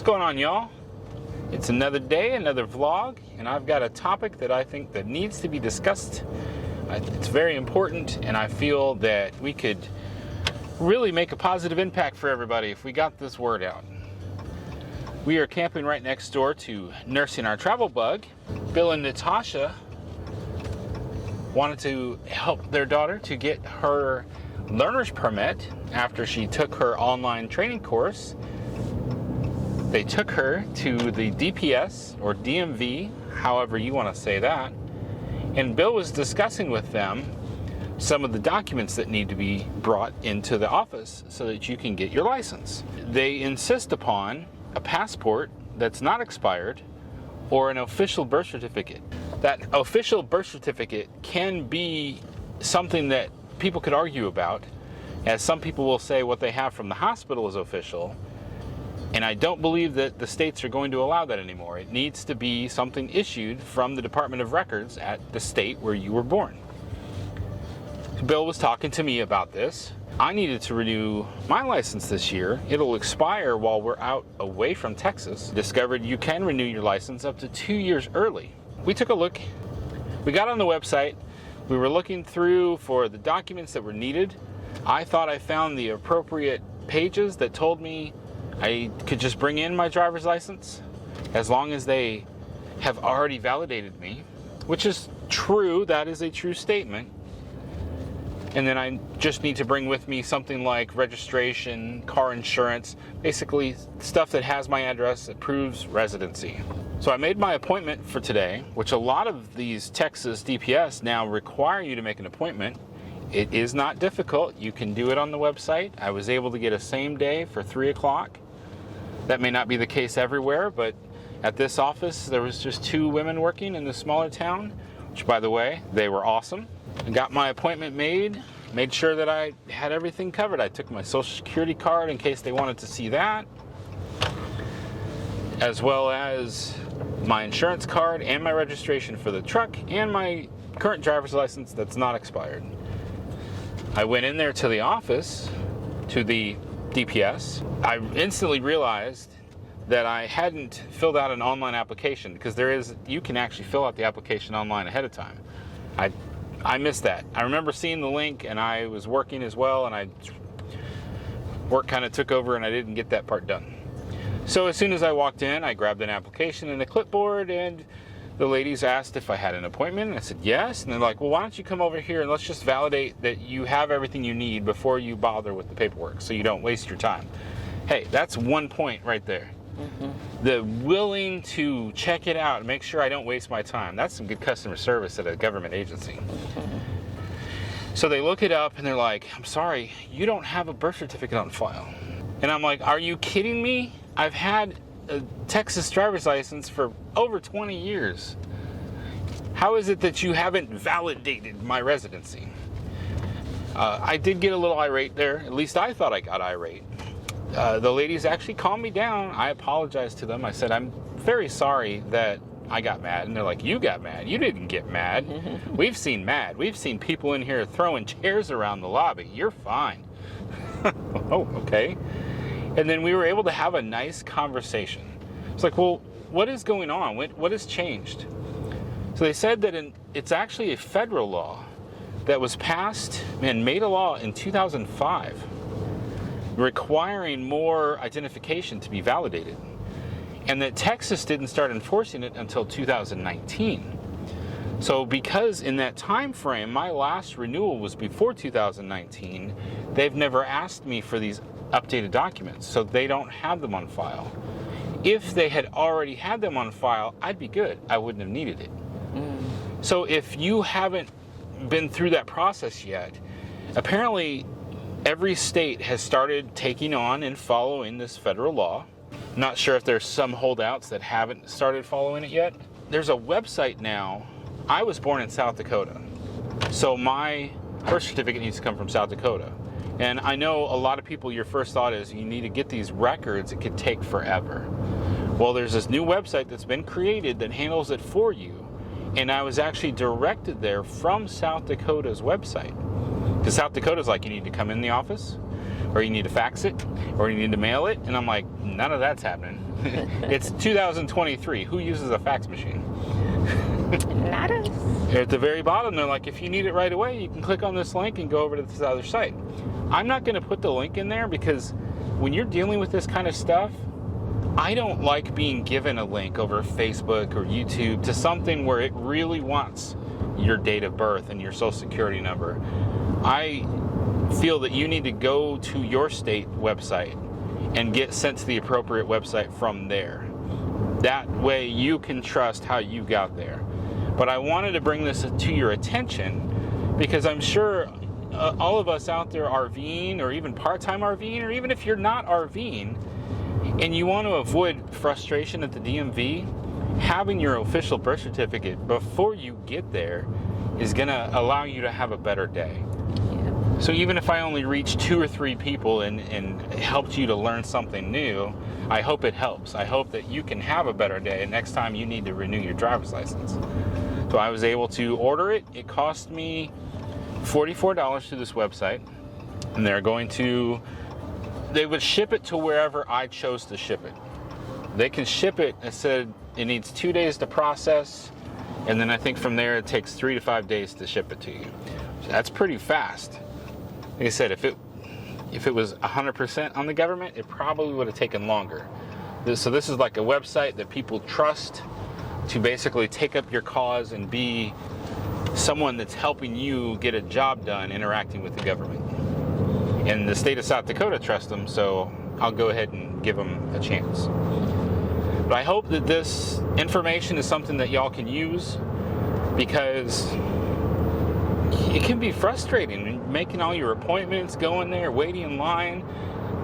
going on, y'all? It's another day, another vlog, and I've got a topic that I think that needs to be discussed. It's very important, and I feel that we could really make a positive impact for everybody if we got this word out. We are camping right next door to Nursing Our Travel Bug. Bill and Natasha wanted to help their daughter to get her learner's permit after she took her online training course. They took her to the DPS or DMV, however you want to say that, and Bill was discussing with them some of the documents that need to be brought into the office so that you can get your license. They insist upon a passport that's not expired or an official birth certificate. That official birth certificate can be something that people could argue about, as some people will say what they have from the hospital is official, and I don't believe that the states are going to allow that anymore. It needs to be something issued from the Department of Records at the state where you were born. Bill was talking to me about this. I needed to renew my license this year. It'll expire while we're out away from Texas. Discovered you can renew your license up to 2 years early. We took a look. We got on the website. We were looking through for the documents that were needed. I thought I found the appropriate pages that told me I could just bring in my driver's license as long as they have already validated me, which is true. That is a true statement. And then I just need to bring with me something like registration, car insurance, basically stuff that has my address that proves residency. So I made my appointment for today, which a lot of these Texas DPS now require you to make an appointment. It is not difficult. You can do it on the website. I was able to get a same day for 3 o'clock. That may not be the case everywhere, but at this office, there was just 2 women working in the smaller town, which, by the way, they were awesome. I got my appointment made sure that I had everything covered. I took my social security card in case they wanted to see that, as well as my insurance card and my registration for the truck and my current driver's license that's not expired. I went in there to the office, to the DPS. I instantly realized that I hadn't filled out an online application, because you can actually fill out the application online ahead of time. I missed that. I remember seeing the link, and I was working as well, and work kind of took over and I didn't get that part done. So as soon as I walked in, I grabbed an application and a clipboard, and the ladies asked if I had an appointment, and I said yes. And they're like, well, why don't you come over here and let's just validate that you have everything you need before you bother with the paperwork so you don't waste your time. Hey, that's one point right there. Mm-hmm. The willing to check it out and make sure I don't waste my time. That's some good customer service at a government agency. Mm-hmm. So they look it up and they're like, I'm sorry, you don't have a birth certificate on file. And I'm like, are you kidding me? I've had a Texas driver's license for over 20 years. How is it that you haven't validated my residency? I did get a little irate there. At least I thought I got irate. The ladies actually calmed me down. I apologized to them. I said, I'm very sorry that I got mad. And they're like, you got mad. You didn't get mad. We've seen mad. We've seen people in here throwing chairs around the lobby. You're fine. Oh, okay. And then we were able to have a nice conversation. It's like, well, what is going on? What has changed? So they said that it's actually a federal law that was passed and made a law in 2005, requiring more identification to be validated, and that Texas didn't start enforcing it until 2019. So because in that time frame, my last renewal was before 2019, they've never asked me for these updated documents, so they don't have them on file. If they had already had them on file, I'd be good. I wouldn't have needed it. So if you haven't been through that process yet, apparently every state has started taking on and following this federal law. I'm not sure if there's some holdouts that haven't started following it yet. There's a website now. I was born in South Dakota, so my birth certificate needs to come from South Dakota. And I know a lot of people, your first thought is you need to get these records. It could take forever. Well, there's this new website that's been created that handles it for you. And I was actually directed there from South Dakota's website. Because South Dakota's like, you need to come in the office, or you need to fax it, or you need to mail it. And I'm like, none of that's happening. It's 2023. Who uses a fax machine? Not us. At the very bottom, they're like, if you need it right away, you can click on this link and go over to this other site. I'm not going to put the link in there because when you're dealing with this kind of stuff, I don't like being given a link over Facebook or YouTube to something where it really wants your date of birth and your social security number. I feel that you need to go to your state website and get sent to the appropriate website from there. That way you can trust how you got there. But I wanted to bring this to your attention because I'm sure all of us out there RVing, or even part-time RVing, or even if you're not RVing and you want to avoid frustration at the DMV, having your official birth certificate before you get there is going to allow you to have a better day. Yeah. So even if I only reach 2 or 3 people and helped you to learn something new, I hope it helps. I hope that you can have a better day next time you need to renew your driver's license. So I was able to order it. It cost me $44 through this website, and they would ship it to wherever I chose to ship it. They can ship it. It said it needs 2 days to process, and then I think from there it takes 3 to 5 days to ship it to you. So that's pretty fast. Like I said, if it was 100% on the government, it probably would have taken longer. So this is like a website that people trust to basically take up your cause and be someone that's helping you get a job done interacting with the government. And the state of South Dakota trusts them, so I'll go ahead and give them a chance. But I hope that this information is something that y'all can use, because it can be frustrating making all your appointments, going there, waiting in line.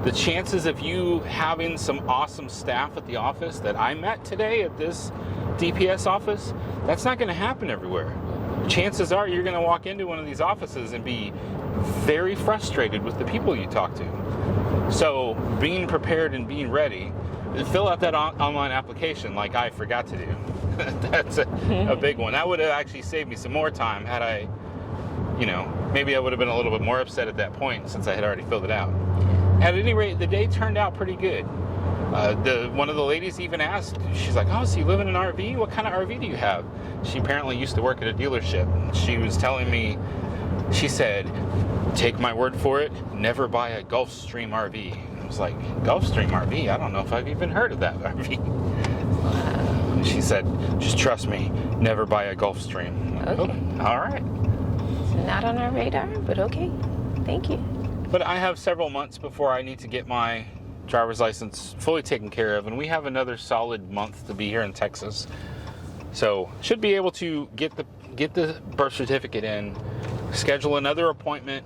The chances of you having some awesome staff at the office that I met today at this DPS office, that's not going to happen everywhere. Chances are you're going to walk into one of these offices and be very frustrated with the people you talk to. So being prepared and being ready, fill out that online application like I forgot to do. That's a big one. That would have actually saved me some more time had I, maybe I would have been a little bit more upset at that point since I had already filled it out. At any rate, the day turned out pretty good. One of the ladies even asked, she's like, oh, so you live in an RV? What kind of RV do you have? She apparently used to work at a dealership. She was telling me, she said, take my word for it, never buy a Gulfstream RV. I was like, Gulfstream RV? I don't know if I've even heard of that RV. She said, just trust me, never buy a Gulfstream. Okay. Oh, all right. It's not on our radar, but okay. Thank you. But I have several months before I need to get my driver's license fully taken care of, and we have another solid month to be here in Texas. So should be able to get the birth certificate in, schedule another appointment.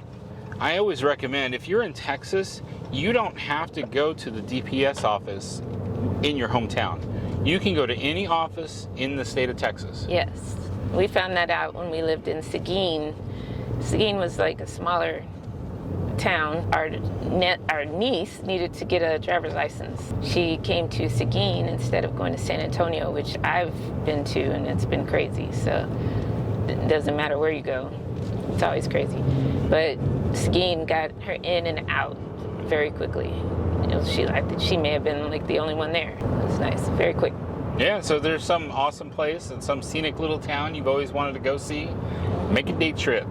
I always recommend, if you're in Texas, you don't have to go to the DPS office in your hometown. You can go to any office in the state of Texas. Yes. We found that out when we lived in Seguin. Seguin was like a smaller town. Our niece needed to get a driver's license. She came to Seguin instead of going to San Antonio, which I've been to, and it's been crazy. So it doesn't matter where you go. It's always crazy. But Seguin got her in and out very quickly. I think she may have been like the only one there. It was nice, very quick. Yeah, so there's some awesome place and some scenic little town you've always wanted to go see. Make a day trip.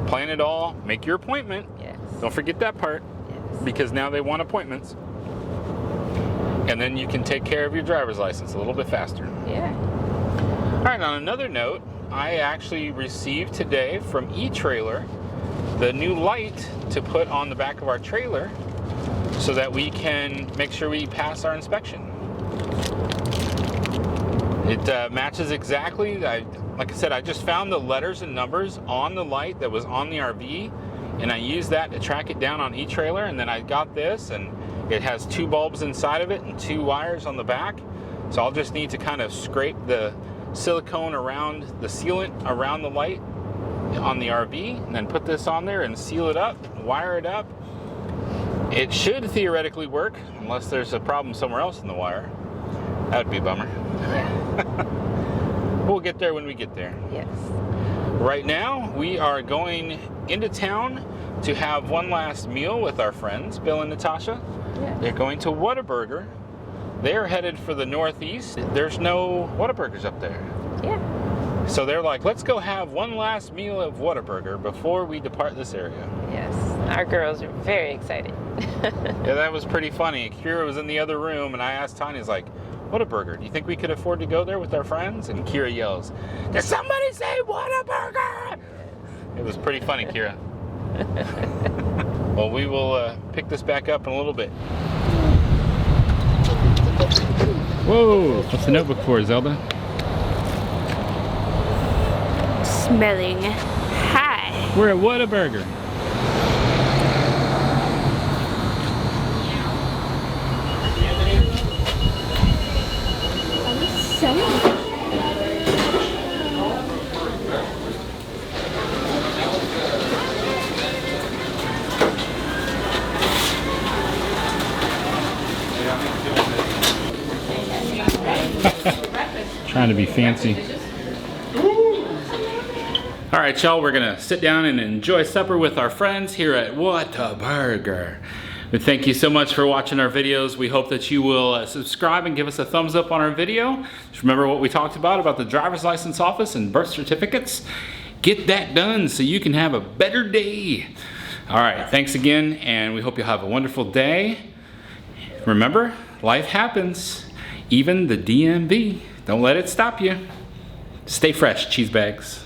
Plan it all. Make your appointment. Yes. Don't forget that part. Yes. Because now they want appointments. And then you can take care of your driver's license a little bit faster. Yeah. All right, on another note, I actually received today from eTrailer the new light to put on the back of our trailer so that we can make sure we pass our inspection. It matches exactly. Like I said, I just found the letters and numbers on the light that was on the RV, and I used that to track it down on eTrailer, and then I got this, and it has 2 bulbs inside of it and 2 wires on the back. So I'll just need to kind of scrape the silicone around the sealant around the light on the RV, and then put this on there and seal it up, wire it up. It should theoretically work, unless there's a problem somewhere else in the wire. That would be a bummer. Yeah. We'll get there when we get there. Yes. Right now, we are going into town to have one last meal with our friends, Bill and Natasha. Yeah. They're going to Whataburger. They're headed for the Northeast. There's no Whataburgers up there. Yeah. So they're like, let's go have one last meal of Whataburger before we depart this area. Yes. Our girls are very excited. Yeah, that was pretty funny. Kira was in the other room, and I asked Tanya, like, Whataburger, do you think we could afford to go there with our friends? And Kira yells, did somebody say Whataburger? It was pretty funny, Kira. Well, we will pick this back up in a little bit. Whoa, what's the notebook for, Zelda? Smelling high. We're at Whataburger. Trying to be fancy. All right, y'all, we're gonna sit down and enjoy supper with our friends here at Whataburger. But thank you so much for watching our videos. We hope that you will subscribe and give us a thumbs up on our video. Just remember what we talked about the driver's license office and birth certificates. Get that done so you can have a better day. All right, thanks again, and we hope you'll have a wonderful day. Remember, life happens, even the DMV. Don't let it stop you. Stay fresh, cheese bags.